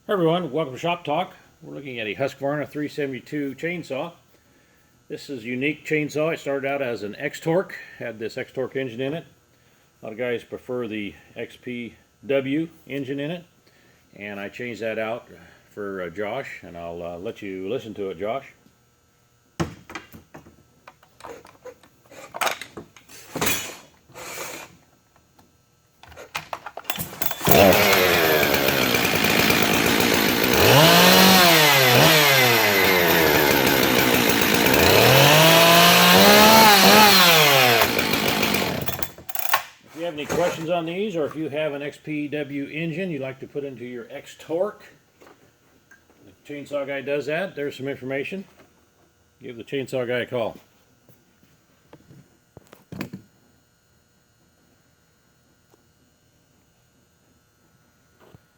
Hey everyone, welcome to Shop Talk. We're looking at a Husqvarna 372 chainsaw. This is a unique chainsaw. It started out as an XTorq, had this XTorq engine in it. A lot of guys prefer the XPW engine in it, and I changed that out for Josh, and I'll let you listen to it, Josh. If you have any questions on these, or if you have an XPW engine you'd like to put into your XTorq, the chainsaw guy does that. There's some information. Give the chainsaw guy a call.